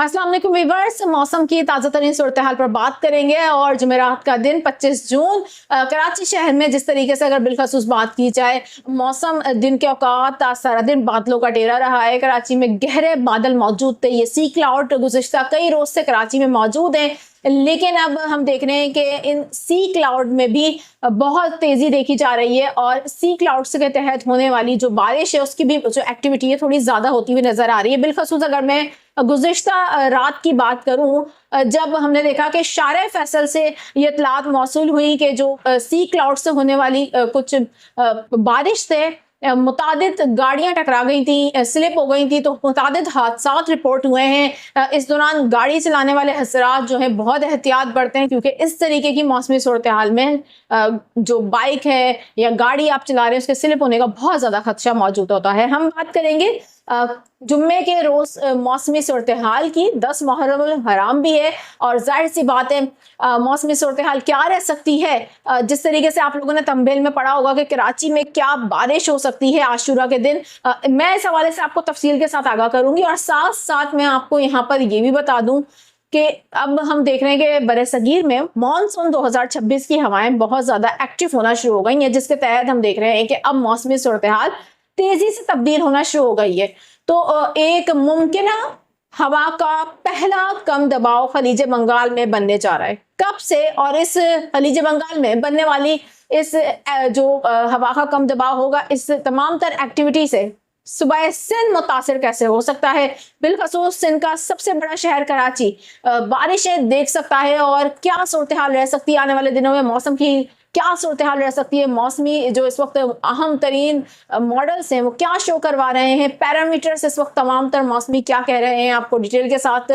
अस्सलाम वालेकुम व्यूअर्स, मौसम की ताज़ा तरीन सूरत हाल पर बात करेंगे। और जुमेरात का दिन 25 जून कराची शहर में जिस तरीके से अगर बिलखसूस बात की जाए, मौसम दिन के औकात सारा दिन बादलों का डेरा रहा है। कराची में गहरे बादल मौजूद थे, ये सी क्लाउड गुज़िश्ता कई रोज से कराची में मौजूद हैं, लेकिन अब हम देख रहे हैं कि इन सी क्लाउड में भी बहुत तेजी देखी जा रही है और सी क्लाउड्स के तहत होने वाली जो बारिश है उसकी भी जो एक्टिविटी है थोड़ी ज्यादा होती हुई नजर आ रही है। बिलखसूस अगर मैं गुज़िश्ता रात की बात करूं, जब हमने देखा कि शारे फैसल से ये इत्तलात मौसूल हुई कि जो सी क्लाउड से होने वाली कुछ बारिश थे, मुतादिद गाड़ियां टकरा गई थी, स्लिप हो गई थी, तो मुतादिद हादसात रिपोर्ट हुए हैं। इस दौरान गाड़ी चलाने वाले हज़रात जो है बहुत एहतियात बरतें हैं, क्योंकि इस तरीके की मौसमी सूरत हाल में जो बाइक है या गाड़ी आप चला रहे हैं उसके स्लिप होने का बहुत ज़्यादा खदशा मौजूद होता है। हम बात करेंगे जुम्मे के रोज मौसमी सूरत हाल की। 10 मुहर्रम हराम भी है और जाहिर सी बात है मौसमी सूरत हाल क्या रह सकती है। जिस तरीके से आप लोगों ने तंबेल में पढ़ा होगा कि कराची में क्या बारिश हो सकती है आशूरा के दिन, मैं इस हवाले से आपको तफसील के साथ आगाह करूंगी। और साथ साथ मैं आपको यहाँ पर ये भी बता दूं कि अब हम देख रहे हैं कि बरसगीर में मानसून 2026 की हवाएं बहुत ज्यादा एक्टिव होना शुरू हो गई हैं, जिसके तहत हम देख रहे हैं कि अब मौसमी सूरत हाल तेजी से तब्दील होना शुरू हो गई है। तो एक मुमकिन हवा का पहला कम दबाव खलीज बंगाल में बनने जा रहा है। कब से? और इस खलीज बंगाल में बनने वाली इस जो हवा का कम दबाव होगा, इस तमाम तर एक्टिविटी से सुबह सिंध मुतासिर कैसे हो सकता है। बिलखसूस सिंध का सबसे बड़ा शहर कराची बारिशें देख सकता है, और क्या सूरत हाल रह सकती है आने वाले दिनों में, मौसम की क्या सूरत हाल रह सकती है। मौसमी जो इस वक्त अहम तरीन मॉडल्स हैं वो क्या शो करवा रहे हैं, पैरामीटर्स इस वक्त तमाम तर मौसमी क्या कह रहे हैं, आपको डिटेल के साथ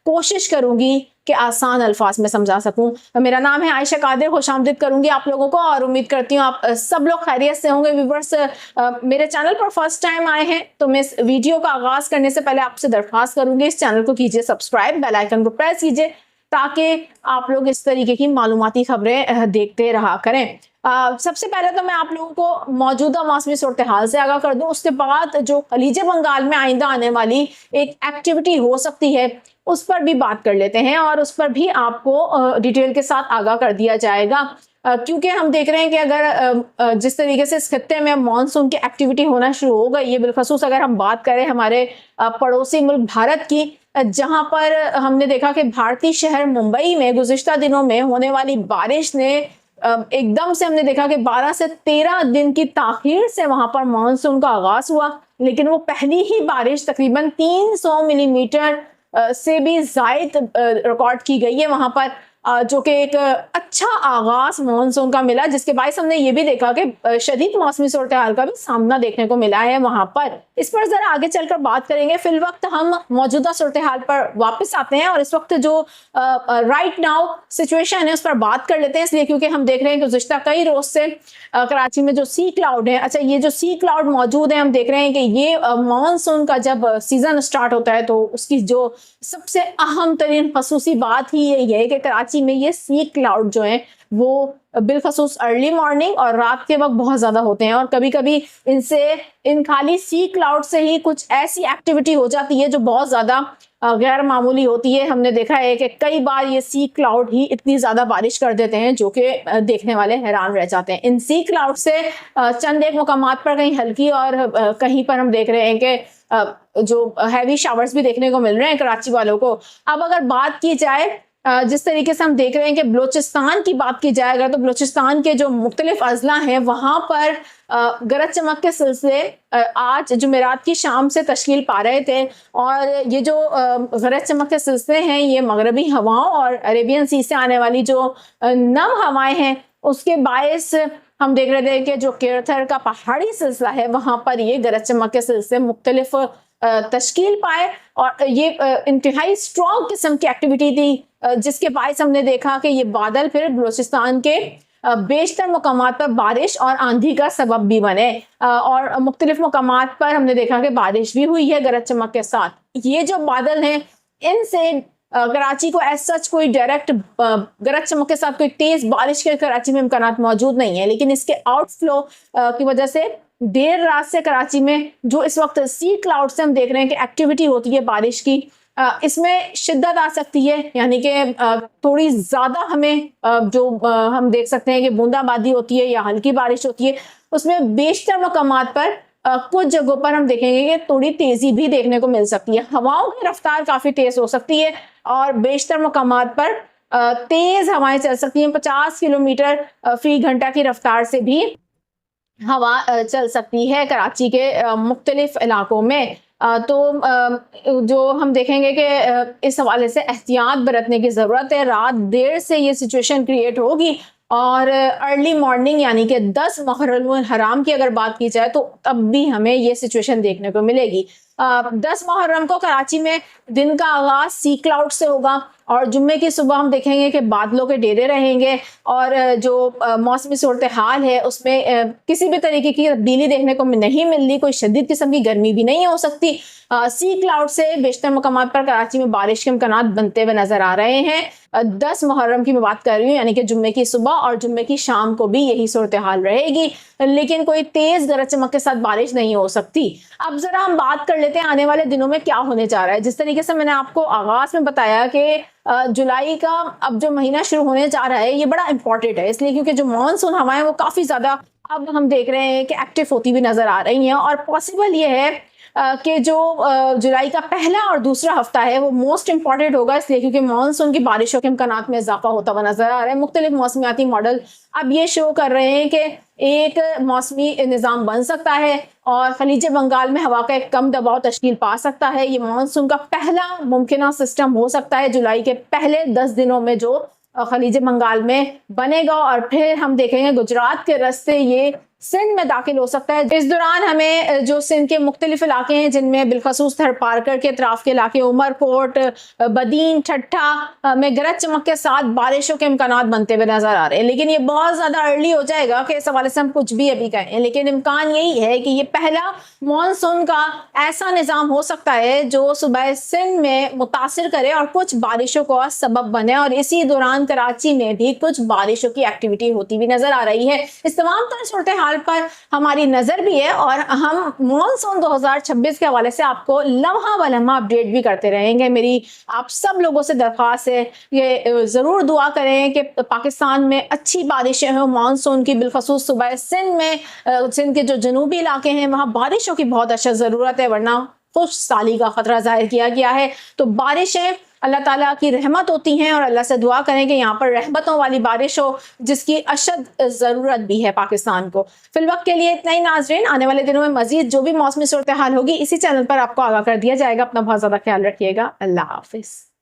कोशिश करूंगी कि आसान अल्फाज में समझा सकूं। मेरा नाम है आयशा कादिर, खुशामदीद करूंगी आप लोगों को और उम्मीद करती हूँ आप सब लोग खैरियत से होंगे। व्यूअर्स मेरे चैनल पर फर्स्ट टाइम आए हैं तो मैं इस वीडियो का आगाज करने से पहले आपसे दरख्वास्त करूंगी इस चैनल को कीजिए सब्सक्राइब, बेल आइकन को प्रेस कीजिए ताकि आप लोग इस तरीके की मालूमाती खबरें देखते रहा करें। सबसे पहले तो मैं आप लोगों को मौजूदा मौसमी सूरत हाल से आगाह कर दूं, उसके बाद जो खलीज बंगाल में आइंदा आने वाली एक एक्टिविटी हो सकती है उस पर भी बात कर लेते हैं और उस पर भी आपको डिटेल के साथ आगाह कर दिया जाएगा। क्योंकि हम देख रहे हैं कि अगर जिस तरीके से इस खत्ते में मानसून की एक्टिविटी होना शुरू हो गई है, बिलखसूस अगर हम बात करें हमारे पड़ोसी मुल्क भारत की, जहां पर हमने देखा कि भारतीय शहर मुंबई में गुज़िश्ता दिनों में होने वाली बारिश ने एकदम से हमने देखा कि 12 से 13 दिन की ताखीर से वहां पर मानसून का आगाज हुआ, लेकिन वो पहली ही बारिश तकरीबन 300 मिलीमीटर से भी जायद रिकॉर्ड की गई है वहां पर, जो कि एक अच्छा आगाज मानसून का मिला, जिसके बायस हमने ये भी देखा कि शदीद मौसमी सूरत हाल का भी सामना देखने को मिला है वहां पर। इस पर जरा आगे चलकर बात करेंगे। फिल वक्त हम मौजूदा सूरत हाल पर वापस आते हैं और इस वक्त जो राइट नाउ सिचुएशन है उस पर बात कर लेते हैं, इसलिए क्योंकि हम देख रहे हैं कि गुज़िश्ता कई रोज से कराची में जो सी क्लाउड है, अच्छा ये जो सी क्लाउड मौजूद है, हम देख रहे हैं कि ये मानसून का जब सीजन स्टार्ट होता है तो उसकी जो सबसे अहम तरीन खसूसी बात ही ये है कि कराची में ये सी क्लाउड जो है वो बिलखसूस अर्ली मॉर्निंग और रात के वक्त बहुत ज्यादा होते हैं, और कभी कभी इन खाली सी क्लाउड से ही कुछ ऐसी एक्टिविटी हो जाती है जो बहुत ज्यादा गैर मामूली होती है। हमने देखा है कि कई बार ये सी क्लाउड ही इतनी ज्यादा बारिश कर देते हैं जो कि देखने वाले हैरान रह जाते हैं। इन सी क्लाउड से चंद एक मुकामात पर कहीं हल्की और कहीं पर हम देख रहे हैं कि जो हैवी शावर्स भी देखने को मिल रहे हैं कराची वालों को। अब अगर बात की जाए जिस तरीके से हम देख रहे हैं कि बलोचिस्तान की बात की जाए अगर, तो बलोचिस्तान के जो मुख्तलिफ अजला हैं वहां पर गरज चमक के सिलसिले आज जुमेरात की शाम से तश्कील पा रहे थे, और ये जो गरज चमक के सिलसिले हैं ये मगरबी हवाओं और अरेबियन सी से आने वाली जो नम हवाएं हैं उसके बायस हम देख रहे थे कि जो केरथर का पहाड़ी सिलसिला है वहां पर ये गरज चमक के सिलसिले मुख्तलिफ तश्कील पाए, और ये इंतहाई स्ट्रॉन्ग किस्म की एक्टिविटी थी, जिसके बायस हमने देखा कि ये बादल फिर बलूचिस्तान के बेशतर मुकामात पर बारिश और आंधी का सबब भी बने, और मुख्तलिफ मुकामात पर हमने देखा कि बारिश भी हुई है गरज चमक के साथ। ये जो बादल हैं इनसे कराची को एज सच कोई डायरेक्ट गरज चमक के साथ कोई तेज बारिश के कराची में इम्कानात मौजूद नहीं है, लेकिन इसके आउटफ्लो की वजह से देर रात से कराची में जो इस वक्त सी क्लाउड से हम देख रहे हैं कि एक्टिविटी होती है बारिश की, اس میں شدت آ سکتی ہے، یعنی کہ تھوڑی زیادہ ہمیں جو ہم دیکھ سکتے ہیں کہ بوندا بادی ہوتی ہے یا ہلکی بارش ہوتی ہے، اس میں بیشتر مقامات پر کچھ جگہوں پر ہم دیکھیں گے کہ تھوڑی تیزی بھی دیکھنے کو مل سکتی ہے، ہواؤں کی رفتار کافی تیز ہو سکتی ہے اور بیشتر مقامات پر تیز ہوائیں چل سکتی ہیں، 50 کلومیٹر فی گھنٹہ کی رفتار سے بھی ہوا چل سکتی ہے کراچی کے مختلف علاقوں میں۔ تو جو ہم دیکھیں گے کہ اس حوالے سے احتیاط برتنے کی ضرورت ہے، رات دیر سے یہ سچویشن کریٹ ہوگی اور ارلی مارننگ یعنی کہ 10 محرم الحرام کی اگر بات کی جائے تو اب بھی ہمیں یہ سچویشن دیکھنے کو ملے گی۔ 10 محرم کو کراچی میں دن کا آغاز سی کلاؤڈ سے ہوگا اور جمعے کی صبح ہم دیکھیں گے کہ بادلوں کے ڈیرے رہیں گے اور جو موسمی صورتحال ہے اس میں کسی بھی طریقے کی تبدیلی دیکھنے کو نہیں مل رہی، کوئی شدید قسم کی گرمی بھی نہیں ہو سکتی۔ سی کلاؤڈ سے بیشتر مقامات پر کراچی میں بارش کے امکانات بنتے ہوئے نظر آ رہے ہیں۔ 10 محرم کی میں بات کر رہی ہوں، یعنی کہ جمعے کی صبح اور جمعے کی شام کو بھی یہی صورتحال رہے گی، لیکن کوئی تیز گرج چمک کے ساتھ بارش نہیں ہو سکتی۔ اب ذرا ہم بات کر لیتے ہیں آنے والے دنوں میں کیا ہونے جا رہا ہے۔ جس طریقے سے میں نے آپ کو آغاز میں بتایا کہ جولائی کا اب جو مہینہ شروع ہونے جا رہا ہے یہ بڑا امپورٹنٹ ہے، اس لیے کیونکہ جو مانسون ہوائیں وہ کافی زیادہ اب ہم دیکھ رہے ہیں کہ ایکٹیو ہوتی بھی نظر آ رہی ہیں، اور پاسبل یہ ہے کہ جو جولائی کا پہلا اور دوسرا ہفتہ ہے وہ موسٹ امپورٹنٹ ہوگا، اس لیے کیونکہ مانسون کی بارشوں کے امکانات میں اضافہ ہوتا ہوا نظر آ رہا ہے۔ مختلف موسمیاتی ماڈل اب یہ شو کر رہے ہیں کہ ایک موسمی نظام بن سکتا ہے اور خلیج بنگال میں ہوا کا ایک کم دباؤ تشکیل پا سکتا ہے۔ یہ مانسون کا پہلا ممکنہ سسٹم ہو سکتا ہے جولائی کے پہلے 10 دنوں میں جو خلیج بنگال میں بنے گا، اور پھر ہم دیکھیں گے گجرات کے راستے یہ سندھ میں داخل ہو سکتا ہے۔ اس دوران ہمیں جو سندھ کے مختلف علاقے ہیں جن میں بالخصوص تھر پارکر کے اطراف کے علاقے، عمر کوٹ، بدین، ٹھٹھا میں گرج چمک کے ساتھ بارشوں کے امکانات بنتے ہوئے نظر آ رہے ہیں، لیکن یہ بہت زیادہ ارلی ہو جائے گا کہ اس حوالے سے ہم کچھ بھی ابھی کہیں، لیکن امکان یہی ہے کہ یہ پہلا مانسون کا ایسا نظام ہو سکتا ہے جو صوبہ سندھ میں متاثر کرے اور کچھ بارشوں کا سبب بنے، اور اسی دوران کراچی میں بھی کچھ بارشوں کی ایکٹیویٹی ہوتی بھی نظر آ رہی ہے۔ اس تمام تر صورتحال پر ہماری نظر بھی ہے اور ہم مانسون 2026 کے حوالے سے آپ کو لمحہ بلمحہ اپڈیٹ بھی کرتے رہیں گے۔ میری آپ سب لوگوں سے درخواست ہے کہ ضرور دعا کریں کہ پاکستان میں اچھی بارشیں ہوں مانسون کی، بالخصوص صوبہ سندھ میں، سندھ کے جو جنوبی علاقے ہیں وہاں بارشوں کی بہت اشد ضرورت ہے، ورنہ خشک سالی کا خطرہ ظاہر کیا گیا ہے۔ تو بارشیں اللہ تعالیٰ کی رحمت ہوتی ہیں اور اللہ سے دعا کریں کہ یہاں پر رحمتوں والی بارش ہو، جس کی اشد ضرورت بھی ہے پاکستان کو۔ فی الوقت کے لیے اتنا ہی ناظرین، آنے والے دنوں میں مزید جو بھی موسمی صورتحال ہوگی اسی چینل پر آپ کو آگاہ کر دیا جائے گا۔ اپنا بہت زیادہ خیال رکھیے گا۔ اللہ حافظ۔